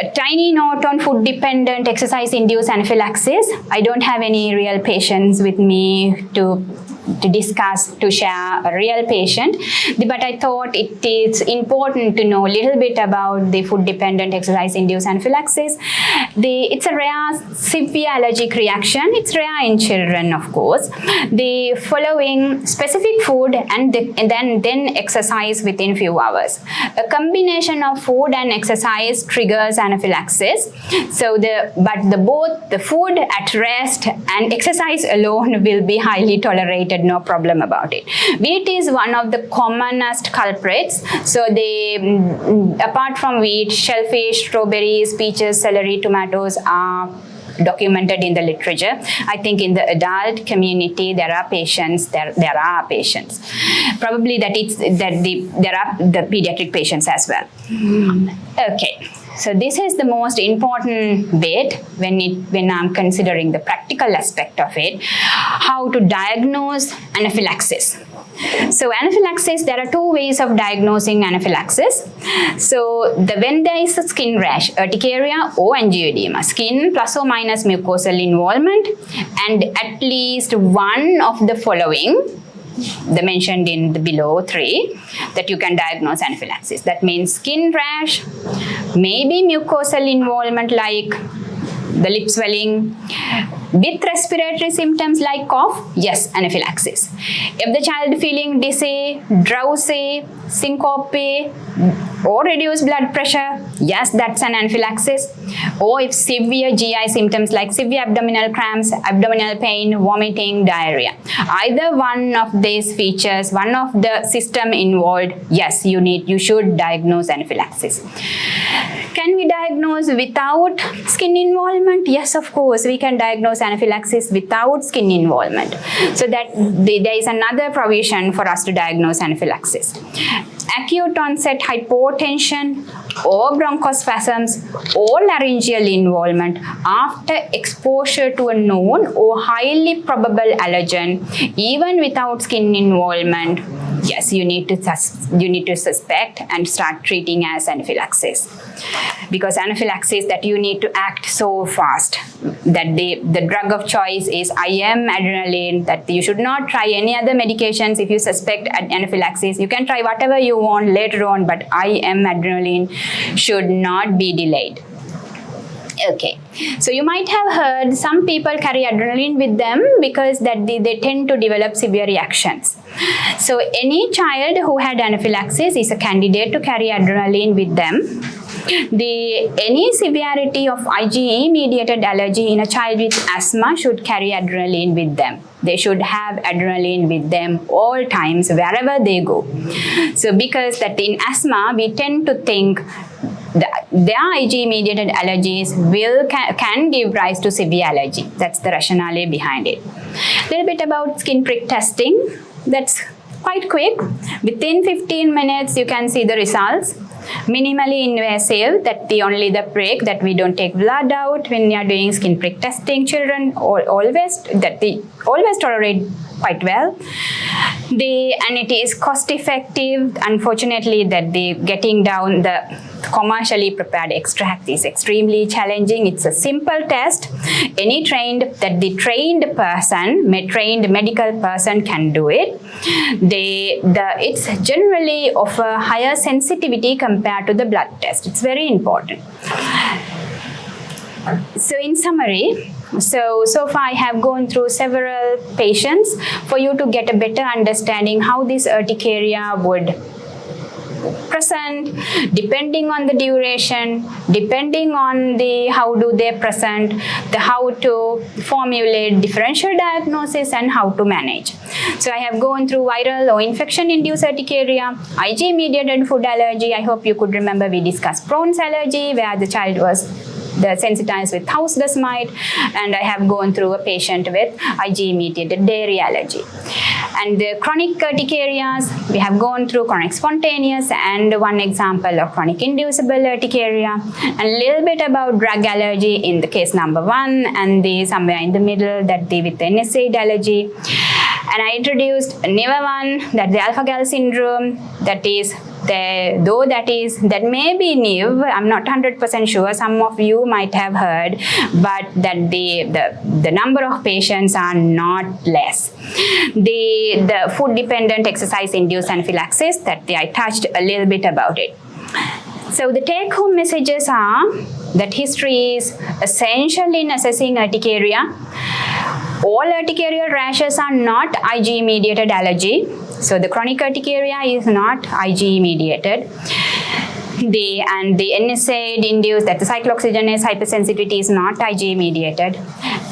A tiny note on food-dependent exercise-induced anaphylaxis. I don't have any real patients with me to discuss, to share a real patient, but I thought it is important to know a little bit about the food-dependent exercise-induced anaphylaxis. It's a rare severe allergic reaction. It's rare in children, of course. The following specific food and then exercise within few hours. A combination of food and exercise triggers anaphylaxis. So both the food at rest and exercise alone will be highly tolerated. No problem about it. Wheat is one of the commonest culprits. So apart from wheat, shellfish, strawberries, peaches, celery, tomatoes are documented in the literature. I think in the adult community there are patients. Probably there are the pediatric patients as well. Okay. So this is the most important bit when I'm considering the practical aspect of it, how to diagnose anaphylaxis. So anaphylaxis, there are two ways of diagnosing anaphylaxis. So when there is a skin rash, urticaria or angioedema, skin plus or minus mucosal involvement, and at least one of the following the mentioned in the below 3 that you can diagnose anaphylaxis. That means skin rash, maybe mucosal involvement like the lip swelling, with respiratory symptoms like cough, yes, anaphylaxis. If the child feeling dizzy, drowsy, syncope, or reduced blood pressure, yes, that's an anaphylaxis. Or if severe GI symptoms like severe abdominal cramps, abdominal pain, vomiting, diarrhea. Either one of these features, one of the system involved, yes, you should diagnose anaphylaxis. Can we diagnose without skin involvement? Yes, of course, we can diagnose anaphylaxis without skin involvement. So that there is another provision for us to diagnose anaphylaxis. Acute onset hypotension or bronchospasms or laryngeal involvement after exposure to a known or highly probable allergen, even without skin involvement, yes, you need to suspect and start treating as anaphylaxis. Because anaphylaxis that you need to act so fast that the drug of choice is IM adrenaline, that you should not try any other medications if you suspect anaphylaxis. You can try whatever you want later on, but IM adrenaline should not be delayed. Okay, so you might have heard some people carry adrenaline with them because that they tend to develop severe reactions. So any child who had anaphylaxis is a candidate to carry adrenaline with them. Any severity of IgE-mediated allergy in a child with asthma should carry adrenaline with them. They should have adrenaline with them all times wherever they go. So because that in asthma, we tend to think their IgE-mediated allergies can give rise to severe allergy. That's the rationale behind it. A little bit about skin prick testing. That's quite quick. Within 15 minutes, you can see the results. Minimally invasive, that only the prick, that we don't take blood out when you are doing skin prick testing. Children always tolerate quite well. And it is cost effective. Unfortunately, that getting down the commercially prepared extract is extremely challenging. It's a simple test. Any trained medical person can do it. It's generally of a higher sensitivity compared to the blood test. It's very important. So in summary, so far I have gone through several patients for you to get a better understanding how this urticaria would present, depending on the duration, depending on how do they present, how to formulate differential diagnosis and how to manage. So I have gone through viral or infection-induced urticaria, IgE-mediated food allergy. I hope you could remember we discussed Crohn's allergy where the child was sensitized with house dust mite, and I have gone through a patient with IgE-mediated dairy allergy. And the chronic urticarias, we have gone through chronic spontaneous and one example of chronic inducible urticaria, and a little bit about drug allergy in the case number 1, and somewhere in the middle with the NSAID allergy. And I introduced a newer one, that the alpha-gal syndrome, that may be new. I'm not 100% sure. Some of you might have heard, but that the number of patients are not less. The food-dependent exercise-induced anaphylaxis, that I touched a little bit about it. So the take-home messages are that history is essential in assessing urticaria. All urticarial rashes are not IgE-mediated allergy. So the chronic urticaria is not IgE-mediated. The NSAID-induced, that the cyclooxygenase hypersensitivity is not IgE-mediated.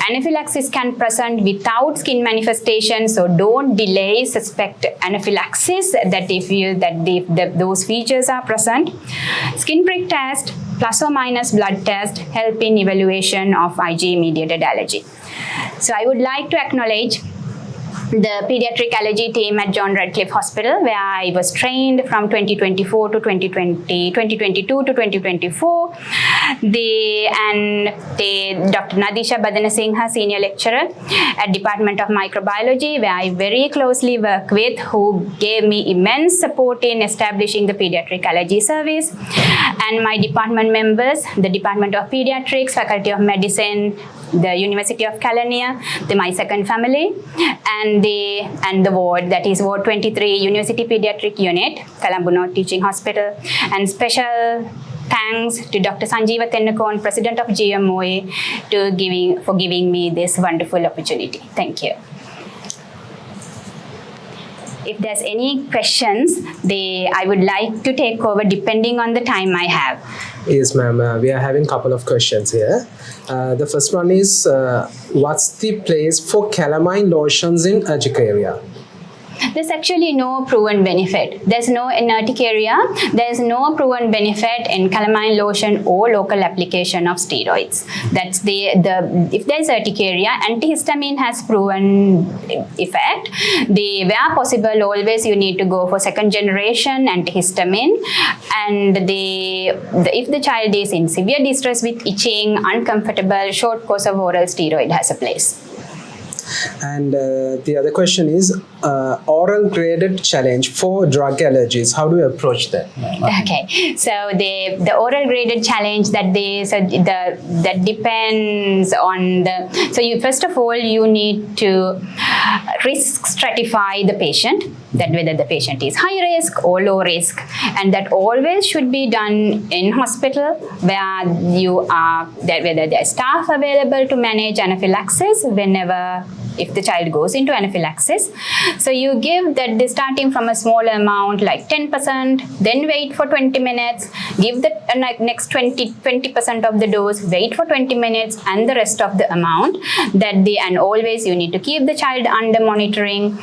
Anaphylaxis can present without skin manifestation, so don't delay suspect anaphylaxis if those features are present. Skin prick test plus or minus blood test help in evaluation of IgE-mediated allergy. So I would like to acknowledge the pediatric allergy team at John Radcliffe Hospital, where I was trained from 2022 to 2024. Dr. Nadisha Badanasinghe, senior lecturer at Department of Microbiology, where I very closely work with, who gave me immense support in establishing the pediatric allergy service, and my department members, the Department of Paediatrics, Faculty of Medicine, the University of Kelaniya, my second family, and the ward, that is Ward 23, University Paediatric Unit, Colombo Teaching Hospital, and special thanks to Dr. 𝗙𝗢𝗟𝗦𝗘𝗘, President of GMOA, for giving me this wonderful opportunity. Thank you. If there's any questions, I would like to take over depending on the time I have. Yes, ma'am. We are having a couple of questions here. The first one is, what's the place for calamine lotions in urticaria? There's actually no proven benefit. There's no in urticaria. There's no proven benefit in calamine lotion or local application of steroids. That's if there's urticaria, antihistamine has proven effect. Where possible, always you need to go for second generation antihistamine. And if the child is in severe distress with itching, uncomfortable, short course of oral steroid has a place. And the other question is, oral graded challenge for drug allergies. How do you approach that? Okay, so the oral graded challenge that depends on the. So first of all you need to risk stratify the patient, that whether the patient is high risk or low risk, and that always should be done in hospital where whether there is staff available to manage anaphylaxis if the child goes into anaphylaxis. So you give that starting from a small amount like 10%, then wait for 20 minutes, give the next 20% of the dose, wait for 20 minutes, and the rest of the amount. And always you need to keep the child under monitoring.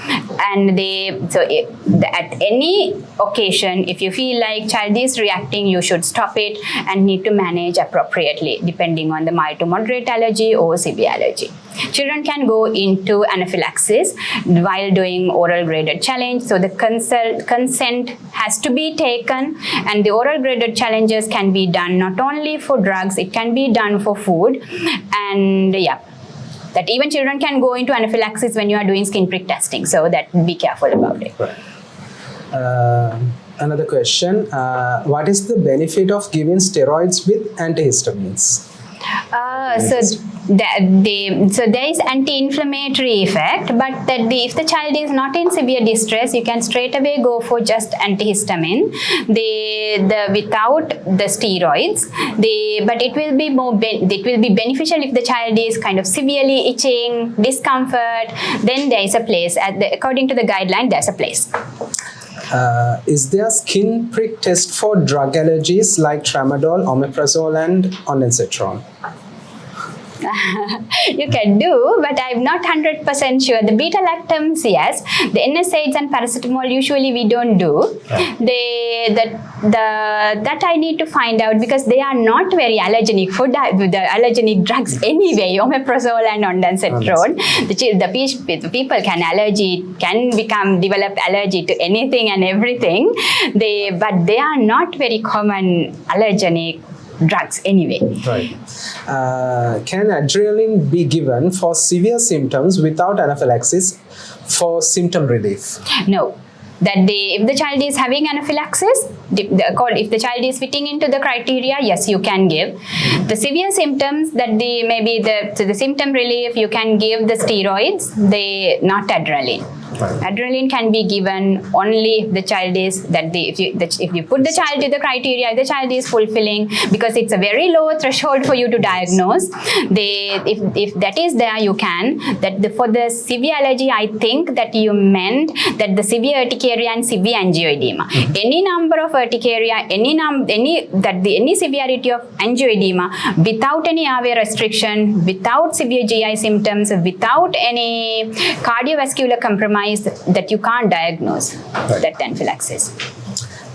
And at any occasion, if you feel like child is reacting, you should stop it and need to manage appropriately depending on the mild to moderate allergy or severe allergy. Children can go into anaphylaxis while doing oral graded challenge. So the consent has to be taken, and the oral graded challenges can be done not only for drugs, it can be done for food. And that even children can go into anaphylaxis when you are doing skin prick testing. So that be careful about it. Right. Another question, what is the benefit of giving steroids with antihistamines? So there is anti-inflammatory effect, but if the child is not in severe distress, you can straight away go for just antihistamine. Without the steroids, but it will be beneficial if the child is kind of severely itching, discomfort. Then there is a place according to the guideline. There's a place. Is there skin prick test for drug allergies like tramadol, omeprazole, and ondansetron? You can do, but I'm not 100% sure. The beta-lactams, yes. The NSAIDs and paracetamol usually we don't do. That I need to find out because they are not very allergenic for the allergenic drugs anyway. Omeprazole and ondansetron. The people can develop allergy to anything and everything. But they are not very common allergenic drugs anyway. Right. Can adrenaline be given for severe symptoms without anaphylaxis for symptom relief? No. If the child is having anaphylaxis, if the child is fitting into the criteria, yes, you can give. The severe symptoms, the symptom relief, you can give the steroids, not adrenaline. Right. Adrenaline can be given only if the child is if you put the child to the criteria, if the child is fulfilling, because it's a very low threshold for you to diagnose. If that is there, you can. For the severe allergy, I think that you meant that the severe urticaria and severe angioedema. Any number of urticaria, any severity of angioedema without any airway restriction, without severe GI symptoms, without any cardiovascular compromise, that you can't diagnose that anaphylaxis.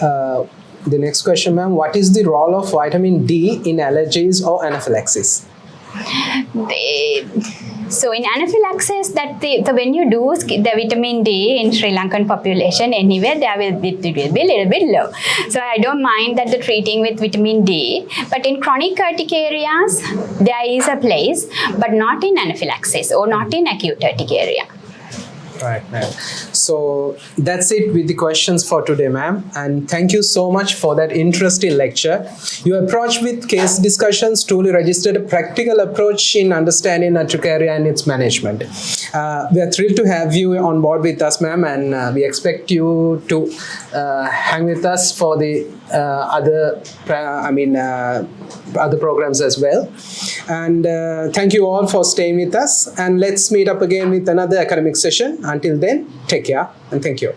The next question, ma'am, what is the role of vitamin D in allergies or anaphylaxis? So in anaphylaxis, when you do the vitamin D in Sri Lankan population, anyway, it will be a little bit low. So I don't mind that the treating with vitamin D, but in chronic urticarias, there is a place, but not in anaphylaxis or not in acute urticaria. Right, ma'am. So that's it with the questions for today, ma'am. And thank you so much for that interesting lecture. Your approach with case discussions truly registered a practical approach in understanding urticaria and its management. We are thrilled to have you on board with us, ma'am, and we expect you to hang with us for the other programs as well. And thank you all for staying with us, and let's meet up again with another academic session. Until then, take care and thank you.